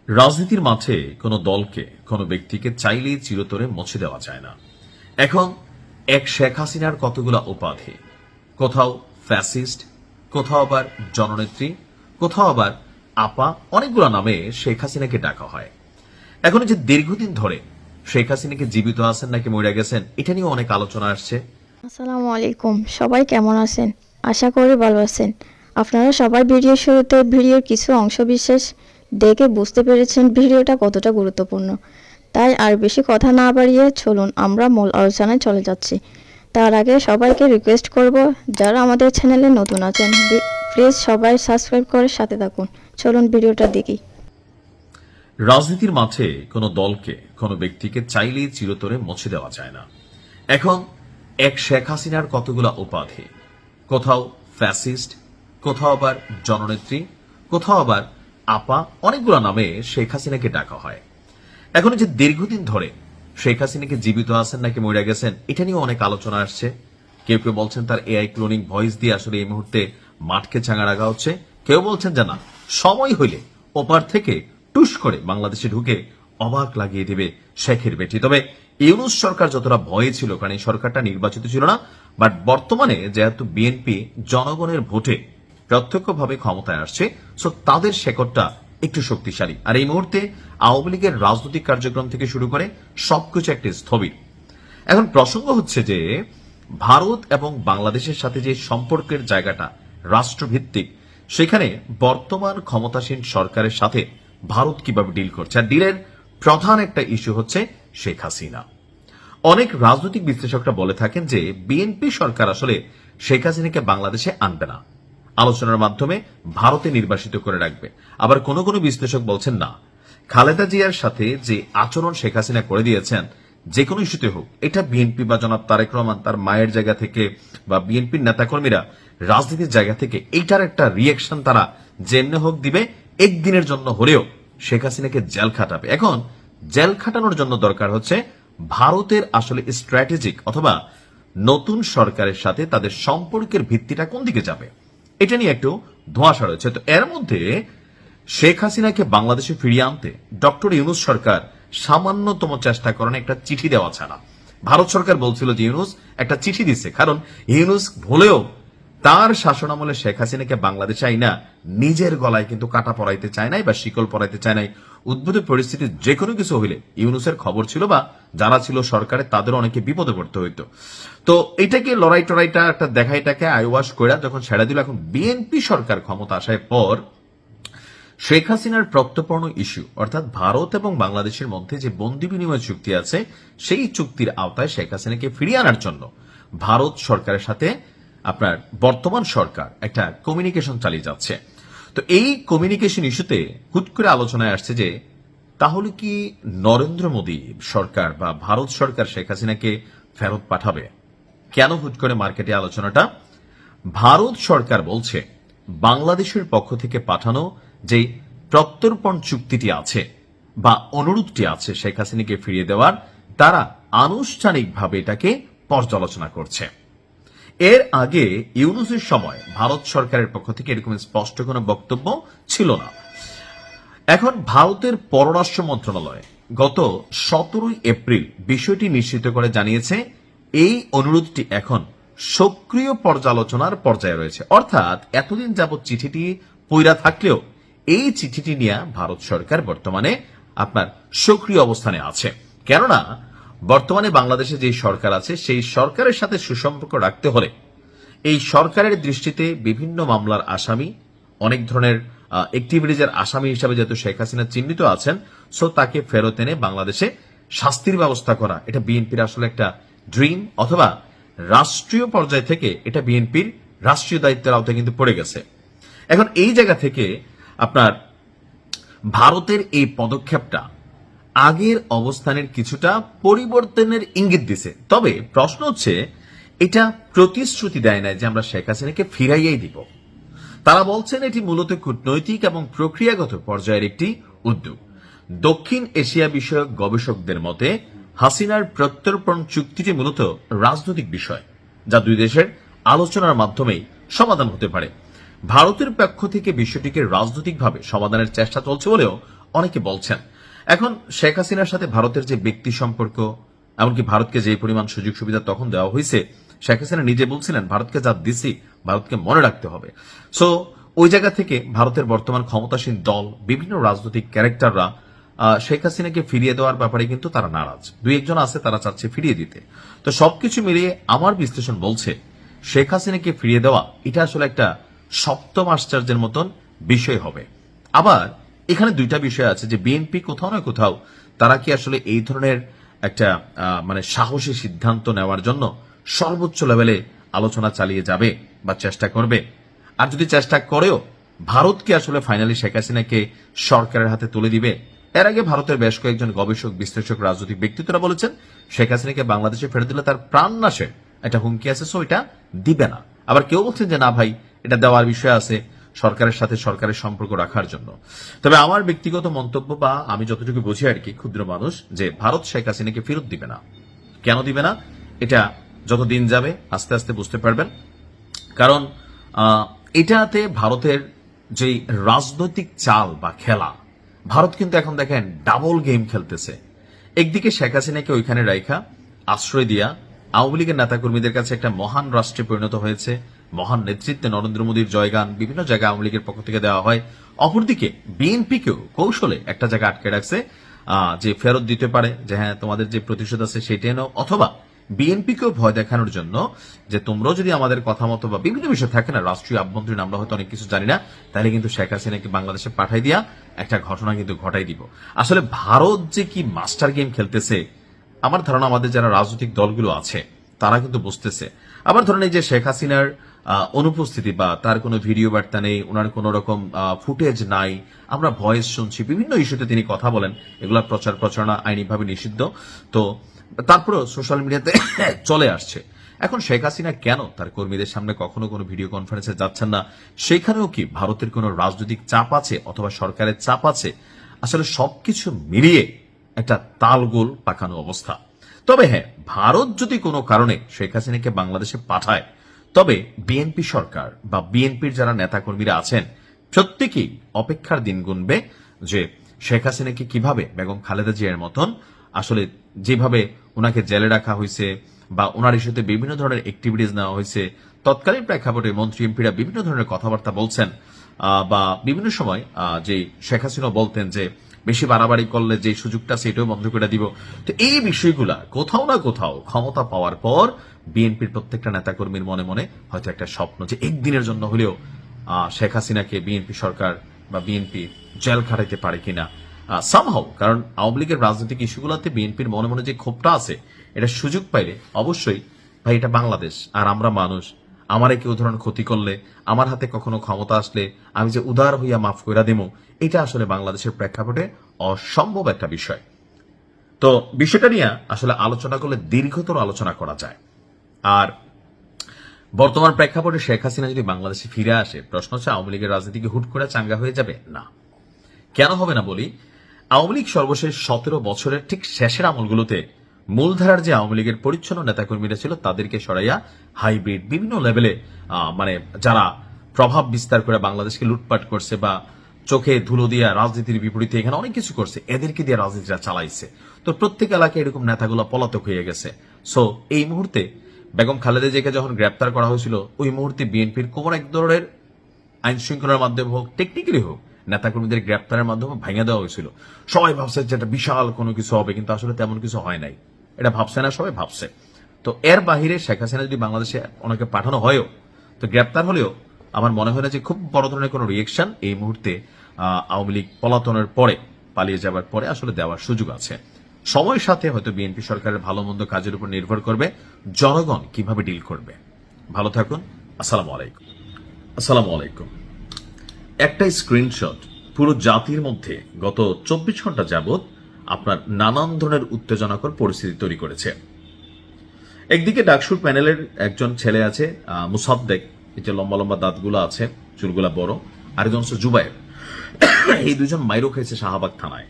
রাজনীতির মাঠে কোনো দলকে কোনো ব্যক্তিকে চাইলেই চিরতরে মুছে দেওয়া যায় না। এখন এক শেখ হাসিনার কতগুলা উপাধি, কোথাও ফ্যাসিস্ট, কোথাও আবার জননেত্রী, কোথাও আবার আপা, অনেকগুলো নামে শেখ হাসিনাকে ডাকা হয়। এখন যে দীর্ঘদিন ধরে শেখ হাসিনাকে জীবিত আছেন নাকি মরে গেছেন, এটা নিয়ে অনেক আলোচনা আসছে। আসসালামু আলাইকুম, সবাই কেমন আছেন? আশা করি ভালো আছেন। আপনারা সবাই ভিডিওর শুরুতে ভিডিওর কিছু অংশ বিশেষ দেখে বুঝতে পেরেছেন ভিডিওটা কতটা গুরুত্বপূর্ণ। তাই আর বেশি কথা না বাড়িয়ে চলুন আমরা মূল আলোচনায় চলে যাচ্ছি। তার আগে সবাইকে রিকোয়েস্ট করব, যারা আমাদের চ্যানেলে নতুন আছেন প্লিজ সবাই সাবস্ক্রাইব করে সাথে থাকুন। চলুন ভিডিওটা দেখি। রাজনীতির মাঠে কোনো দলকে কোনো ব্যক্তিকে চাইলেই চিরতরে মুছে দেওয়া যায় না। এখন এক শেখ হাসিনার কতগুলা উপাধি, কোথাও ফ্যাসিস্ট, কোথাও আবার জননেত্রী, কোথাও আবার আপা, অনেকগুলো নামে শেখ হাসিনাকে ডাকা হয়। এখন যে দীর্ঘদিন ধরে শেখ হাসিনাকে জীবিত আছেন নাকি মরে গেছেন, এটা নিয়ে অনেক আলোচনা আসছে। কেউ কেউ বলছেন তার এআই ক্লোনিং ভয়েস দিয়ে আসলে এই মুহূর্তে মাঠকে চাঙা রাখা হচ্ছে। কেউ বলছেন যে না, সময় হইলে ওপার থেকে টুস করে বাংলাদেশে ঢুকে অবাক লাগিয়ে দেবে শেখের বেটি। তবে ইউনূস সরকার যতটা ভয়ে ছিল, কারণ এই সরকারটা নির্বাচিত ছিল না, বাট বর্তমানে যেহেতু বিএনপি জনগণের ভোটে প্রত্যক্ষভাবে ক্ষমতায় আসছে, সো তাদের শেকড়টা একটু শক্তিশালী। আর এই মুহূর্তে আওয়ামী লীগের রাজনৈতিক কার্যক্রম থেকে শুরু করে সবকিছু একটি স্থবির। এখন প্রসঙ্গ হচ্ছে যে ভারত এবং বাংলাদেশের সাথে যে সম্পর্কের জায়গাটা রাষ্ট্রভিত্তিক, সেখানে বর্তমান ক্ষমতাসীন সরকারের সাথে ভারত কিভাবে ডিল করছে। আর ডিলের প্রধান একটা ইস্যু হচ্ছে শেখ হাসিনা। অনেক রাজনৈতিক বিশ্লেষকরা বলে থাকেন যে বিএনপি সরকার আসলে শেখ হাসিনাকে বাংলাদেশে আনবে না, আলোচনার মাধ্যমে ভারতে নির্বাসিত করে রাখবে। আবার কোন কোন বিশ্লেষক বলছেন না, খালেদা জিয়ার সাথে যে আচরণ শেখ হাসিনা করে দিয়েছেন, যে কোনো ইস্যুতে হোক, এটা বিএনপি বা জনাব তারেক রহমান তার মায়ের জায়গা থেকে বা বিএনপির নেতাকর্মীরা রাজনীতির জায়গা থেকে এইটার একটা রিয়েকশন তারা যেমনি হোক দিবে, একদিনের জন্য হলেও শেখ হাসিনাকে জেল খাটাবে। এখন জেল খাটানোর জন্য দরকার হচ্ছে ভারতের আসলে স্ট্র্যাটেজিক অথবা নতুন সরকারের সাথে তাদের সম্পর্কের ভিত্তিটা কোন দিকে যাবে, এটা নিয়ে একটু ধোঁয়াশা রয়েছে। তো এর মধ্যে শেখ হাসিনাকে বাংলাদেশে ফিরিয়ে আনতে ডক্টর ইউনূস সরকার সামান্যতম চেষ্টা করেন একটা চিঠি দেওয়া ছাড়া। ভারত সরকার বলছিল যে ইউনূস একটা চিঠি দিচ্ছে, কারণ ইউনূস ভুলেও তার শাসনামলে শেখ হাসিনাকে বাংলাদেশে আইনা নিজের গলায় কিন্তু কাটা পরাইতে চায় নাই বা শিকল পরাইতে চায় নাই। উদ্ভূত পরিস্থিতি যে কোনো কিছু হইলে ইউনূসের খবর ছিল বা যারা ছিল সরকারে তাদের অনেকে বিপদে পড়তে হইতো। তো এটাকে লড়াই টড়াইটা একটা দেখাইটাকে আইওয়াশ করে যখন ছেড়ে দিল, এখন বিএনপি সরকার ক্ষমতা আসার পর শেখ হাসিনার প্রত্যর্পণ ইস্যু অর্থাৎ ভারত এবং বাংলাদেশের মধ্যে যে বন্দি বিনিময় চুক্তি আছে, সেই চুক্তির আওতায় শেখ হাসিনাকে ফিরিয়ে আনার জন্য ভারত সরকারের সাথে আপনার বর্তমান সরকার একটা কমিউনিকেশন চালিয়ে যাচ্ছে। তো এই কমিউনিকেশন ইস্যুতে হুট করে আলোচনায় আসছে যে তাহলে কি নরেন্দ্র মোদী সরকার বা ভারত সরকার শেখ হাসিনাকে ফেরত পাঠাবে? কেন হুট করে মার্কেটে আলোচনাটা? ভারত সরকার বলছে বাংলাদেশের পক্ষ থেকে পাঠানো যে প্রত্যর্পণ চুক্তিটি আছে বা অনুরোধটি আছে শেখ হাসিনাকে ফিরিয়ে দেওয়ার, তারা আনুষ্ঠানিকভাবে এটাকে পর্যালোচনা করছে। এর আগে ইউনূসের সময় ভারত সরকারের পক্ষ থেকে এরকম স্পষ্ট কোনো বক্তব্য ছিল না। এখন ভারতের পররাষ্ট্র মন্ত্রণালয় গত 17 এপ্রিল বিষয়টি নিশ্চিত করে জানিয়েছে এই অনুরোধটি এখন সক্রিয় পর্যালোচনার পর্যায়ে রয়েছে। অর্থাৎ এতদিন যাবৎ চিঠিটি পইরা থাকলেও এই চিঠিটি নিয়ে ভারত সরকার বর্তমানে আপনার সক্রিয় অবস্থানে আছে। কেননা বর্তমানে বাংলাদেশে যে সরকার আছে, সেই সরকারের সাথে সুসম্পর্ক রাখতে হলে এই সরকারের দৃষ্টিতে বিভিন্ন মামলার আসামি, অনেক ধরনের অ্যাক্টিভিটিজের আসামি হিসাবে যেহেতু শেখ হাসিনা চিহ্নিত আছেন, সো তাকে ফেরত এনে বাংলাদেশে শাস্তির ব্যবস্থা করা, এটা বিএনপির আসলে একটা ড্রিম, অথবা রাষ্ট্রীয় পর্যায় থেকে এটা বিএনপির রাষ্ট্রীয় দায়িত্বের আওতায় কিন্তু পড়ে গেছে। এখন এই জায়গা থেকে আপনার ভারতের এই পদক্ষেপটা আগের অবস্থানের কিছুটা পরিবর্তনের ইঙ্গিত দিছে। তবে প্রশ্ন হচ্ছে, এটা প্রতিশ্রুতি দেয় না যে আমরা শেখ হাসিনাকে ফিরাইয়াই দিব। তারা বলছেন এটি মূলত কূটনৈতিক এবং প্রক্রিয়াগত পর্যায়ের একটি উদ্যোগ। দক্ষিণ এশিয়া বিষয়ক গবেষকদের মতে হাসিনার প্রত্যর্পণ চুক্তিটি মূলত রাজনৈতিক বিষয়, যা দুই দেশের আলোচনার মাধ্যমেই সমাধান হতে পারে। ভারতের পক্ষ থেকে বিষয়টিকে রাজনৈতিকভাবে সমাধানের চেষ্টা চলছে বলেও অনেকে বলছেন। এখন শেখ হাসিনার সাথে ভারতের যে ব্যক্তি সম্পর্ক, এমনকি ভারতকে যে পরিমাণ সুযোগ সুবিধা তখন দেওয়া হয়েছে, শেখ হাসিনা নিজে বলছিলেন ভারতকে যা দিছি ভারতকে মনে রাখতে হবে। সো ওই জায়গা থেকে ভারতের বর্তমান ক্ষমতাসীন দল, বিভিন্ন রাজনৈতিক ক্যারেক্টাররা শেখ হাসিনাকে ফিরিয়ে দেওয়ার ব্যাপারে কিন্তু তারা নারাজ। দুই একজন আছে তারা চাচ্ছে ফিরিয়ে দিতে। তো সবকিছু মিলিয়ে আমার বিশ্লেষণ বলছে শেখ হাসিনাকে ফিরিয়ে দেওয়া এটা আসলে একটা সপ্তম আশ্চর্যের মতন বিষয় হবে। আবার এখানে দুইটা বিষয় আছে যে বিএনপি কোথাও না কোথাও তারা কি আসলে এই ধরনের একটা মানে সাহসী সিদ্ধান্ত নেওয়ার জন্য সর্বোচ্চ লেভেলে আলোচনা চালিয়ে যাবে বা চেষ্টা করবে। আর যদি চেষ্টা করেও ভারত কি আসলে ফাইনালি শেখ হাসিনাকে সরকারের হাতে তুলে দিবে। এর আগে ভারতের বেশ কয়েকজন গবেষক, বিশ্লেষক, রাজনৈতিক ব্যক্তিত্বরা বলেছেন শেখ হাসিনাকে বাংলাদেশে ফেরত দিলে তার প্রাণ নাশের একটা হুমকি আছে, সো এটা দিবে না। আবার কেউ বলছেন যে না ভাই, এটা দেওয়ার বিষয় আছে সরকারের সাথে সরকারের সম্পর্ক রাখার জন্য। তবে আমার ব্যক্তিগত মন্তব্য বা আমি যতটুকু বুঝি আর কি, ক্ষুদ্র মানুষ, যে ভারত শেখ হাসিনাকে ফেরত দিবে না। কেন দিবে না এটা যত দিন যাবে আস্তে আস্তে বুঝতে পারবেন। কারণ এটাতে ভারতের যে রাজনৈতিক চাল বা খেলা, ভারত কিন্তু এখন দেখেন ডাবল গেম খেলতেছে। একদিকে শেখ হাসিনাকে ওইখানে রাইখা আশ্রয় দিয়া আওয়ামী লীগের নেতাকর্মীদের কাছে একটা মহান রাষ্ট্রে পরিণত হয়েছে, মহান নেতৃত্বে নরেন্দ্র মোদীর জয়গান বিভিন্ন জায়গায় আওয়ামী লীগের পক্ষ থেকে দেওয়া হয়। অপরদিকে বিএনপিকেও কৌশলে একটা জায়গা আটকে রাখছে, যে ফেরত দিতে পারে, যে হ্যাঁ তোমাদের যে প্রতিশোধ আছে সেটাই নাও, অথবা বিএনপিকেও ভয় দেখানোর জন্য যে তোমরাও যদি আমাদের কথা মতো বা বিভিন্ন বিষয় থাকে না, রাষ্ট্রীয় আভ্যন্তরীণ আমরা হয়তো অনেক কিছু জানি না, তাহলে কিন্তু শেখ হাসিনাকে বাংলাদেশে পাঠাই দিয়া একটা ঘটনা কিন্তু ঘটাই দিব। আসলে ভারত যে কি মাস্টার গেম খেলতেছে আমার ধারণা আমাদের যারা রাজনৈতিক দলগুলো আছে তারা কিন্তু বুঝতেছে। আবার ধরেন এই যে শেখ হাসিনার অনুপস্থিতি বা তার কোনো ভিডিও বার্তা নেই, ওনার কোন রকম ফুটেজ নাই, আমরা ভয়েস শুনছি, বিভিন্ন ইস্যুতে তিনি কথা বলেন, এগুলা প্রচার প্রচারণা আইনিভাবে নিষিদ্ধ, তো তারপরেও সোশ্যাল মিডিয়াতে চলে আসছে। এখন শেখ হাসিনা কেন তার কর্মীদের সামনে কখনো কোনো ভিডিও কনফারেন্সে যাচ্ছেন না? সেখানেও কি ভারতের কোনো রাজনৈতিক চাপ আছে অথবা সরকারের চাপ আছে? আসলে সবকিছু মিলিয়ে একটা তালগোল পাকানো অবস্থা। তবে হ্যাঁ, ভারত যদি কোনো কারণে শেখ হাসিনাকে বাংলাদেশে পাঠায়, তবে বিএনপি সরকার বা বিএনপির যারা নেতাকর্মীরা আছেন প্রত্যেকেই অপেক্ষার দিন গুনবে যে শেখ হাসিনাকে কিভাবে বেগম খালেদা জিয়ার মতন আসলে যেভাবে ওনাকে জেলে রাখা হয়েছে বা ওনার ইস্যুতে বিভিন্ন ধরনের অ্যাক্টিভিটিস নেওয়া হয়েছে, তৎকালীন প্রেক্ষাপটে মন্ত্রী এমপিরা বিভিন্ন ধরনের কথাবার্তা বলছেন, বা বিভিন্ন সময় যে শেখ হাসিনা বলতেন যে বেশি বাড়াবাড়ি করলে যে সুযোগটা সেটাও বন্ধ করে দিব। তো এই বিষয়গুলা কোথাও না কোথাও ক্ষমতা পাওয়ার পর বিএনপির প্রত্যেকটা নেতাকর্মীর মনে মনে হয়তো একটা স্বপ্ন যে একদিনের জন্য হলেও শেখ হাসিনাকে বিএনপি সরকার বা বিএনপি জেল খাটাইতে পারে কিনা সামহাও। কারণ আওয়ামী লীগের রাজনৈতিক ইস্যুগুলোতে বিএনপির মনে মনে যে ক্ষোভটা আছে, এটা সুযোগ পাইলে অবশ্যই ভাই এটা বাংলাদেশ আর আমরা মানুষ, আমারে কেউ ধরনের ক্ষতি করলে, আমার হাতে কখনো ক্ষমতা আসলে আমি যে উদার হইয়া মাফ কইরা দেবো, এটা আসলে বাংলাদেশের প্রেক্ষাপটে অসম্ভব একটা বিষয়। তো বিষয়টা নিয়ে আসলে আলোচনা করলে দীর্ঘতর আলোচনা করা যায়। আর বর্তমান প্রেক্ষাপটে শেখ হাসিনা যদি বাংলাদেশে ফিরে আসে, প্রশ্ন হচ্ছে আওয়ামী লীগের রাজনীতিকে হুট করে চাঙ্গা হয়ে যাবে? না। কেন হবে না বলি, আওয়ামী লীগ সর্বশেষ 17 বছরের ঠিক শেষের আমলগুলোতে মূলধারার যে আওয়ামী লীগের পরিচ্ছন্ন নেতাকর্মীরা ছিল তাদেরকে সরাইয়া হাইব্রিড বিভিন্ন লেভেলে মানে যারা প্রভাব বিস্তার করে বাংলাদেশকে লুটপাট করছে বা চোখে ধুলো দিয়া রাজনীতির বিপরীতে এখানে অনেক কিছু করছে, এদেরকে দিয়ে রাজনীতিটা চালাইছে। তো প্রত্যেক এলাকায় এরকম নেতাগুলো পলাতক হয়ে গেছে। সো এই মুহূর্তে বেগম খালেদা জিয়াকে যখন গ্রেপ্তার করা হয়েছিল, ওই মুহূর্তে বিএনপির কোন এক ধরনের আইন শৃঙ্খলার মাধ্যমে হোক, টেকনিক্যালি হোক, নেতাকর্মীদের গ্রেপ্তারের মাধ্যমে ভেঙে দেওয়া হয়েছিল। সবাই ভাবছে যে এটা বিশাল কোনো কিছু হবে, কিন্তু আসলে তেমন কিছু হয় নাই। এটা ভাবছে না, সবাই ভাবছে। তো এর বাহিরে শেখ হাসিনা যদি বাংলাদেশে অনেকে পাঠানো হয়ও, তো গ্রেপ্তার হলেও আমার মনে হয় না যে খুব বড় ধরনের কোনো রিয়েকশন এই মুহূর্তে আওয়ামী লীগ পলাতনের পরে, পালিয়ে যাবার পরে আসলে দেওয়ার সুযোগ আছে। সময়ের সাথে হয়তো বিএনপি সরকারের ভালো মন্দ কাজের উপর নির্ভর করবে জনগণ কিভাবে ডিল করবে। ভালো থাকুন। আসসালামু আলাইকুম। আসসালামু আলাইকুম। একটা স্ক্রিনশট পুরো জাতির মধ্যে গত 24 ঘন্টা যাবত আপনার নানান ধরনের উত্তেজনাকর পরিস্থিতি তৈরি করেছে। একদিকে ডাকসুর প্যানেলের একজন ছেলে আছে মুসাদ্দেক, এই যে লম্বা লম্বা দাঁতগুলো আছে, চুলগুলা বড়, আরেকজন হচ্ছে জুবায়ের। এই দুজন মাইরো খেয়েছে শাহবাগ থানায়।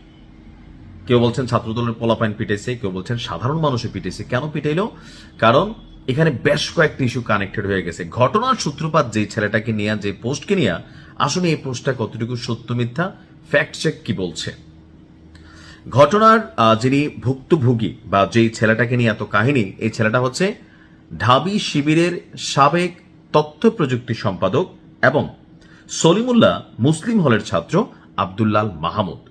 কেউ বলছেন ছাত্রদলের পোলাপাইন পিটাইছে, কেউ বলছেন সাধারণ মানুষে পিটাইছে। কেন পিটাইলো? কারণ এখানে বেশ কয়েকটি ইস্যু কানেক্টেড হয়ে গেছে। ঘটনার সূত্রপাত যে ছেলেটাকে নিয়ে, যে পোস্টকে নিয়ে, আসলে এই পোস্টটা কতটুকু সত্য মিথ্যা, ফ্যাক্ট চেক কি বলছে, ঘটনার যিনি ভুক্তভোগী বা যেই ছেলেটাকে নিয়ে এত কাহিনী, এই ছেলেটা হচ্ছে ঢাবি শিবিরের সাবেক তথ্য প্রযুক্তি সম্পাদক এবং সলিমুল্লাহ মুসলিম হলের ছাত্র আব্দুল্লাল মাহমুদ।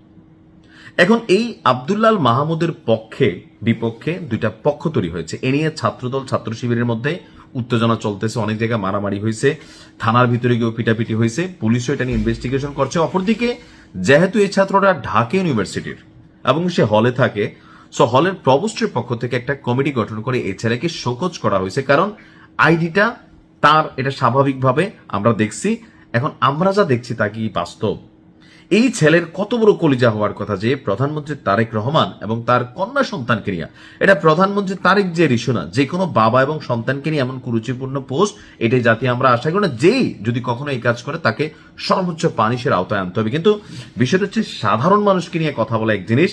এখন এই আব্দুল্লাল মাহমুদের পক্ষে বিপক্ষে দুইটা পক্ষ তৈরি হয়েছে। এ নিয়ে ছাত্রদল ছাত্র শিবিরের মধ্যে উত্তেজনা চলতেছে, অনেক জায়গায় মারামারি হয়েছে, থানার ভিতরে গিয়েও পিটাপিটি হয়েছে, পুলিশও এটা নিয়ে ইনভেস্টিগেশন করছে। অপরদিকে যেহেতু এই ছাত্রটা ঢাকা ইউনিভার্সিটির এবং সে হলে থাকে, সো হলের প্রভোস্টের পক্ষ থেকে একটা কমিটি গঠন করে এই ছেলেকে শোকজ করা হয়েছে, কারণ আইডিটা তার, এটা স্বাভাবিকভাবে আমরা দেখছি। এখন আমরা যা দেখছি তা কি বাস্তব? এই ছেলের কত বড় কলিজা হওয়ার কথা যে প্রধানমন্ত্রী তারেক রহমান এবং তার কন্যা সন্তানকে নিয়ে, এটা প্রধানমন্ত্রী তারেক যে ইস্যু না, যে কোনো বাবা এবং সন্তানকে নিয়ে এমন কুরুচিপূর্ণ পোস্ট, এটাই জাতি আমরা আশা করি না যেই যদি কখনো এই কাজ করে তাকে সর্বোচ্চ পানিশের আওতায় আনতে হবে। কিন্তু বিষয়টা হচ্ছে সাধারণ মানুষকে নিয়ে কথা বলা এক জিনিস,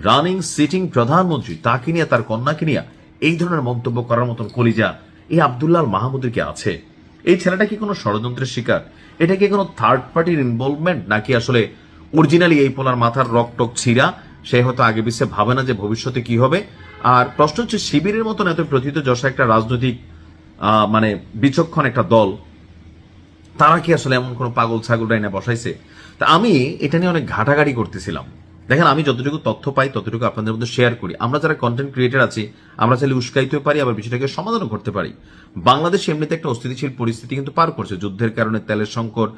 রানিং সিটিং প্রধানমন্ত্রী তাকে নিয়ে, তার কন্যাকে নিয়ে এই ধরনের মন্তব্য করার মতন কলিজা এই আব্দুল্লাল মাহমুদের কি আছে? এই ছেলেটা কি কোনো ষড়যন্ত্রের শিকার? এটা কি কোনো থার্ড পার্টির ইনভলভমেন্ট, নাকি আসলে অরিজিনালি এই পোলার মাথার রকটক ছিঁড়া, সে হয়তো আগে পিছিয়ে ভাবে না যে ভবিষ্যতে কি হবে? আর প্রশ্ন হচ্ছে, শিবিরের মতন এত প্রথিত যশা একটা রাজনৈতিক মানে বিচক্ষণ একটা দল, তারা কি আসলে এমন কোনো পাগল ছাগল ডাইনা বসাইছে? তা আমি এটা নিয়ে অনেক ঘাটাঘাটি করতেছিলাম। দেখেন, আমি যতটুকু তথ্য পাই ততটুকু আপনাদের মধ্যে শেয়ার করি। আমরা যারা কন্টেন্ট ক্রিয়েটর আছি, আমরা চাইলে উস্কাইতেও পারি, আবার বিষয়টাকে সমাধানও করতে পারি। বাংলাদেশ এমনিতে একটা অস্থিতিশীল পরিস্থিতি কিন্তু পার করছে, যুদ্ধের কারণে তেলের সংকট,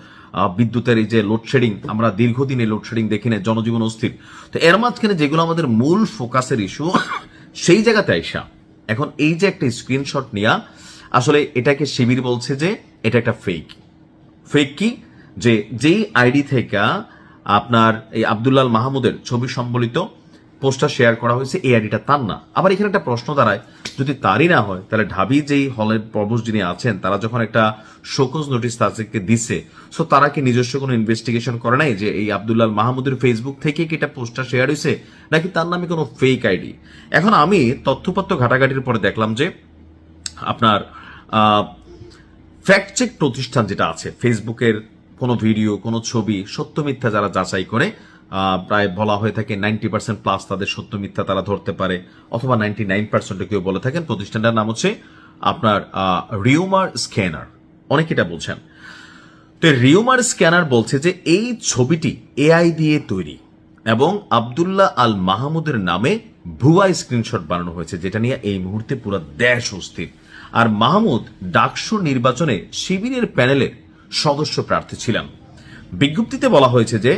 বিদ্যুতের এই যে লোডশেডিং, আমরা দীর্ঘদিন এই লোডশেডিং দেখি না, জনজীবন অস্থির। তো এর মাঝখানে যেগুলো আমাদের মূল ফোকাসের ইস্যু, সেই জায়গাতে আইসা এখন এই যে একটা স্ক্রিনশট নিয়ে আসলে এটাকে শিবির বলছে যে এটা একটা ফেক। ফেক কি? যে যেই আইডি থেকে আপনার এই আব্দুল্লাল মাহমুদের ছবি সম্বলিত পোস্টার শেয়ার করা হয়েছে, এই আইডিটা তার না। আবার এখানে একটা প্রশ্ন দাঁড়ায়, যদি তারই না হয় তাহলে ঢাবি যেই হলের প্রভোস্ট যিনি আছেন, তারা যখন একটা শোকজ নোটিশ তাদেরকে দিছে, সো তারা কি নিজস্ব কোনো ইনভেস্টিগেশন করে নাই যে এই আব্দুল্লাল মাহমুদের ফেসবুক থেকে কি এটা পোস্টার শেয়ার হয়েছে, নাকি তার নামে কোনো ফেক আইডি? এখন আমি তথ্যপত্র ঘাটাঘাটির পরে দেখলাম যে আপনার ফ্যাক্ট চেক প্রতিষ্ঠান যেটা আছে, ফেসবুকের কোনো ভিডিও, কোনো ছবি সত্য মিথ্যা যারা যাচাই করে, প্রায় বলা হয়ে থাকে 90% প্লাস তাদের সত্য মিথ্যা তারা ধরতে পারে, অথবা 99% কেউ বলে থাকেন। প্রতিষ্ঠানটার নাম হচ্ছে আপনার রিউমার স্ক্যানার, অনেকে এটা বলছেন। তো রিউমার স্ক্যানার বলছে যে এই ছবিটি এআই দিয়ে তৈরি এবং আব্দুল্লাহ আল মাহমুদের নামে ভুয়া স্ক্রিনশট বানানো হয়েছে, যেটা নিয়ে এই মুহূর্তে পুরো দেশ অস্থির। আর মাহমুদ ডাকসু নির্বাচনে শিবিরের প্যানেলের সদস্য প্রার্থী ছিলেন। বিজ্ঞপ্তিতে বলা হয়েছে যে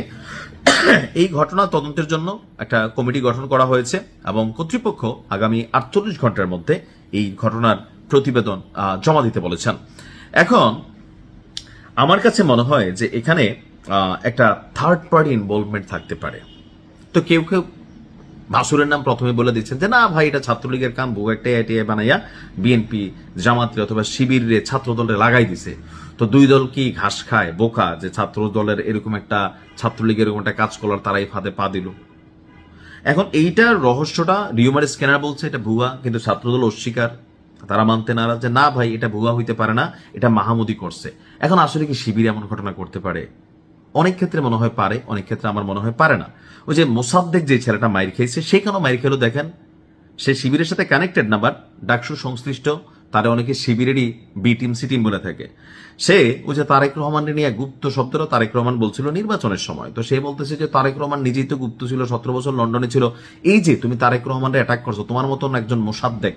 এই ঘটনা তদন্তের জন্য একটা কমিটি গঠন করা হয়েছে এবং কর্তৃপক্ষ আগামী 48 ঘন্টার মধ্যে এই ঘটনার প্রতিবেদন জমা দিতে বলেছেন। এখন আমার কাছে মনে হয় যে এখানে একটা থার্ড পার্টি ইনভলভমেন্ট থাকতে পারে। তো কেউ কেউ ভাসুরের নাম প্রথমে বলে দিচ্ছেন যে না ভাই, এটা ছাত্রলীগের কাম, বউ একটা এটিআই বানাইয়া বিএনপি জামাতরে অথবা শিবিরে ছাত্র দলে লাগাই দিছে। তো দুই দল কি ঘাস খায়, বোকা যে ছাত্র দলের এরকম একটা, ছাত্রলীগের এরকম একটা কাজ করলার তারাই ফাঁদে পা দিল। এখন এইটার রহস্যটা রিউমার স্ক্যানার বলছে এটা ভুয়া, কিন্তু ছাত্রদল অস্বীকার, তারা মানতে নারাজ যে না ভাই এটা ভুয়া হইতে পারে না, এটা মাহমুদি করছে। এখন আসলে কি শিবির এমন ঘটনা করতে পারে? অনেক ক্ষেত্রে মনে হয় পারে, অনেক ক্ষেত্রে আমার মনে হয় পারে না। ওই যে মোসাদ্দেক যে ছেলেটা মাইর খেয়েছে, সে কেন মাইর খেলো দেখেন, সে শিবিরের সাথে কানেক্টেড না, বাট ডাকসু সংশ্লিষ্ট, তারা অনেকে শিবিরেরই বি টিম সি টিম বলে থাকে। সে ওই যে তারেক রহমানের নিয়ে গুপ্ত শব্দটা তারেক রহমান বলছিল নির্বাচনের সময়, তো সে বলতেছে যে তারেক রহমান নিজেই তো গুপ্ত ছিল, 17 বছর লন্ডনে ছিল, এই যে তুমি তারেক রহমানরে অ্যাটাক করছো, তোমার মতন একজন মোসাদ্দেক,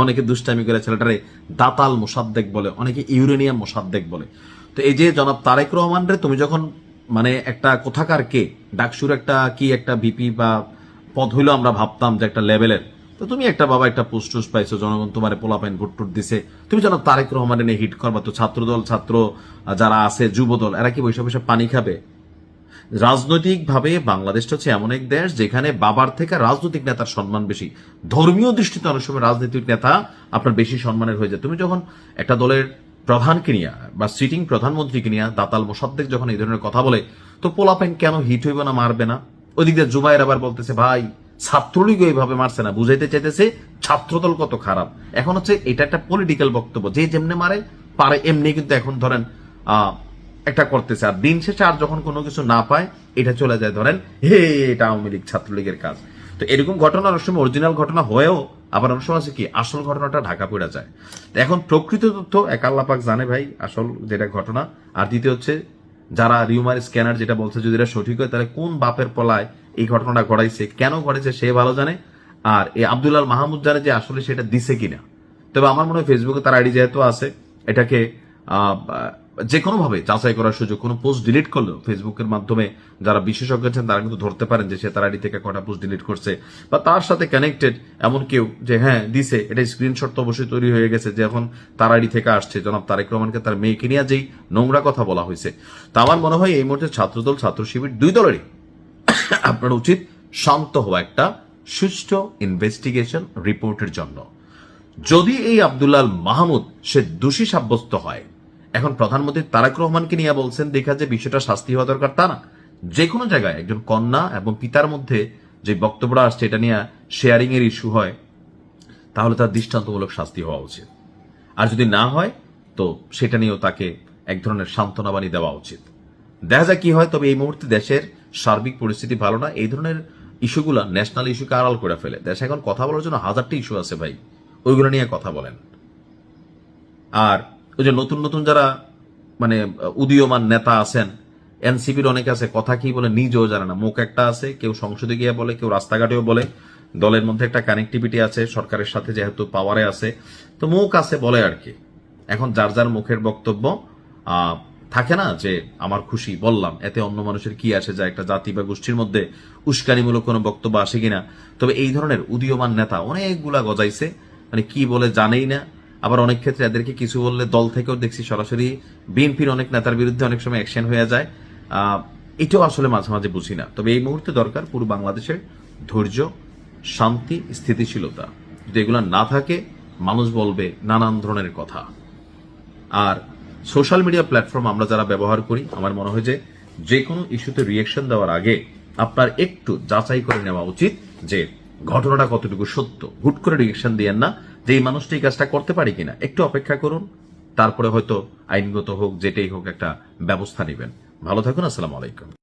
অনেকে দুষ্টামি করে ছেলেটারে দাতাল মোসাদ্দেক বলে, অনেকে ইউরেনিয়াম মোসাদ্দেক বলে। তো এই যে জনাব তারেক রহমানরে তুমি যখন মানে একটা কোথাকার কে, ডাকসুর একটা কি একটা ভিপি বা পদ হইলো আমরা ভাবতাম যে একটা লেভেলের, তো তুমি একটা বাবা একটা পোস্ট পাইছো, জনগণ তোমার পোলাপাইন ভোট দিছে, তুমি যেন তারেক রহমানের নিয়ে হিট করবা, তো ছাত্রদল ছাত্র যারা আছে যুবদল এরা কি বৈশাখ বৈশাখ পানি খাবে? রাজনৈতিক ভাবে বাংলাদেশটা হচ্ছে এমন এক দেশ যেখানে বাবার থেকে রাজনৈতিক নেতার সম্মান বেশি। ধর্মীয় দৃষ্টিতে অনেক সময় রাজনৈতিক নেতা আপনার বেশি সম্মানের হয়ে যায়। তুমি যখন একটা দলের প্রধানকে নিয়ে বা সিটিং প্রধানমন্ত্রীকে নিয়ে দাতাল মোসাদ্দেক যখন এই ধরনের কথা বলে, তো পোলাপাইন কেন হিট হইব না, মারবে না? ওদিক দিয়ে জুবাইর আবার বলতেছে ভাই ছাত্রলীগ এইভাবে মারছে না, বুঝাইতে চাইতেছে ছাত্রদল কত খারাপ। এখন হচ্ছে এটা একটা পলিটিক্যাল বক্তব্য, যে যেমনি মারে পারে এমনি কিন্তু এখন ধরেন একটা করতেছে, আর দিন শেষে আর যখন কোনো কিছু না পায় এটা চলে যায় ধরেন হে এটা আওয়ামী লীগ ছাত্রলীগের কাজ। তো এরকম ঘটনা অনেক সময় অরিজিনাল ঘটনা হয়েও আবার অনেক সময় আছে কি আসল ঘটনাটা ঢাকা পড়ে যায়। তো এখন প্রকৃত তথ্য এক আল্লাহ পাক জানে ভাই আসল যেটা ঘটনা। আর দ্বিতীয় হচ্ছে যারা রিউমার স্ক্যানার যেটা বলছে যদি এটা সঠিক হয় তাহলে কোন বাপের পলায় এই ঘটনাটা ঘটাইছে, কেন ঘটেছে সে ভালো জানে। আর এই আব্দুল্লাহ মাহমুদ জানে যে আসলে সেটা দিছে কিনা। তবে আমার মনে হয় ফেসবুকে তার আইডি যেহেতু আছে এটাকে যে কোনো ভাবে যাচাই করার সুযোগ, কোনো পোস্ট ডিলিট করলেও ফেসবুকের মাধ্যমে যারা বিশেষজ্ঞ আছেন তারা কিন্তু ধরতে পারেন যে সে তার আইডি থেকে কটা পোস্ট ডিলিট করছে বা তার সাথে কানেক্টেড এমন কেউ যে হ্যাঁ দিছে, এটা স্ক্রিনশট তো অবশ্যই তৈরি হয়ে গেছে যে এখন তার আইডি থেকে আসছে জনাব তারেক রহমানকে তার মেয়েকে নিয়ে যেই নোংরা কথা বলা হয়েছে। তা আমার মনে হয় এই মুহূর্তে ছাত্রদল ছাত্র শিবির দুই দলেরই আপনার উচিত শান্ত হওয়া একটা সুষ্ঠু ইনভেস্টিগেশন রিপোর্টের জন্য। যদি এই আব্দুল্লাহ মাহমুদ সে দোষী সাব্যস্ত হয়, এখন প্রধানমন্ত্রী তারেক রহমানকে নিয়ে বলছেন দেখা যে বিষয়টা শাস্তি হওয়া দরকার তা না, যে কোনো জায়গায় একজন কন্যা এবং পিতার মধ্যে যে বক্তব্যটা আসছে এটা নিয়ে শেয়ারিং এর ইস্যু হয় তাহলে তার দৃষ্টান্তমূলক শাস্তি হওয়া উচিত। আর যদি না হয় তো সেটা নিয়েও তাকে এক ধরনের সান্ত্বনা বাণী দেওয়া উচিত। দেখা যাক কি হয়। তবে এই মুহূর্তে দেশের সার্বিক পরিস্থিতি ভালো না। এই ধরনের ইস্যুগুলা ন্যাশনাল ইস্যুকে আড়াল করে ফেলে। দেশে এখন কথা বলার জন্য হাজারটি ইস্যু আছে ভাই, ওইগুলো নিয়ে কথা বলেন। আর ওই যে নতুন নতুন যারা মানে উদীয়মান নেতা আছেন, এনসিপির অনেকে আছে, কথা কি বলে নিজেও জানে না। মুখ একটা আছে, কেউ সংসদে গিয়ে বলে, কেউ রাস্তাঘাটেও বলে। দলের মধ্যে একটা কানেক্টিভিটি আছে সরকারের সাথে, যেহেতু পাওয়ারে আছে তো মুখ আছে বলে আর কি। এখন যার যার মুখের বক্তব্য থাকে না যে আমার খুশি বললাম, এতে অন্য মানুষের কি আসে যায়, একটা জাতি বা গোষ্ঠীর মধ্যে উস্কানিমূলক কোনো বক্তব্য আসে কিনা। তবে এই ধরনের উদীয়মান নেতা অনেকগুলা গজাইছে, মানে কি বলে জানেই না। আবার অনেক ক্ষেত্রে এদেরকে কিছু বললে দল থেকেও দেখছি সরাসরি বিএনপির অনেক নেতার বিরুদ্ধে অনেক সময় অ্যাকশন হয়ে যায়। এটাও আসলে মাঝে মাঝে বুঝি না। তবে এই মুহূর্তে দরকার পুরো বাংলাদেশের ধৈর্য, শান্তি, স্থিতিশীলতা। যদি এগুলো না থাকে মানুষ বলবে নানান ধরনের কথা। আর সোশ্যাল মিডিয়া প্ল্যাটফর্ম আমরা যারা ব্যবহার করি, আমার মনে হয় যে কোনো ইস্যুতে রিয়েকশন দেওয়ার আগে আপনার একটু যাচাই করে নেওয়া উচিত যে ঘটনাটা কতটুকু সত্য। হুট করে রিয়েকশন দিয়েন না যে এই মানুষটি এই কাজটা করতে পারি কিনা, একটু অপেক্ষা করুন, তারপরে হয়তো আইনগত হোক যেটাই হোক একটা ব্যবস্থা নেবেন। ভালো থাকুন, আসসালামু আলাইকুম।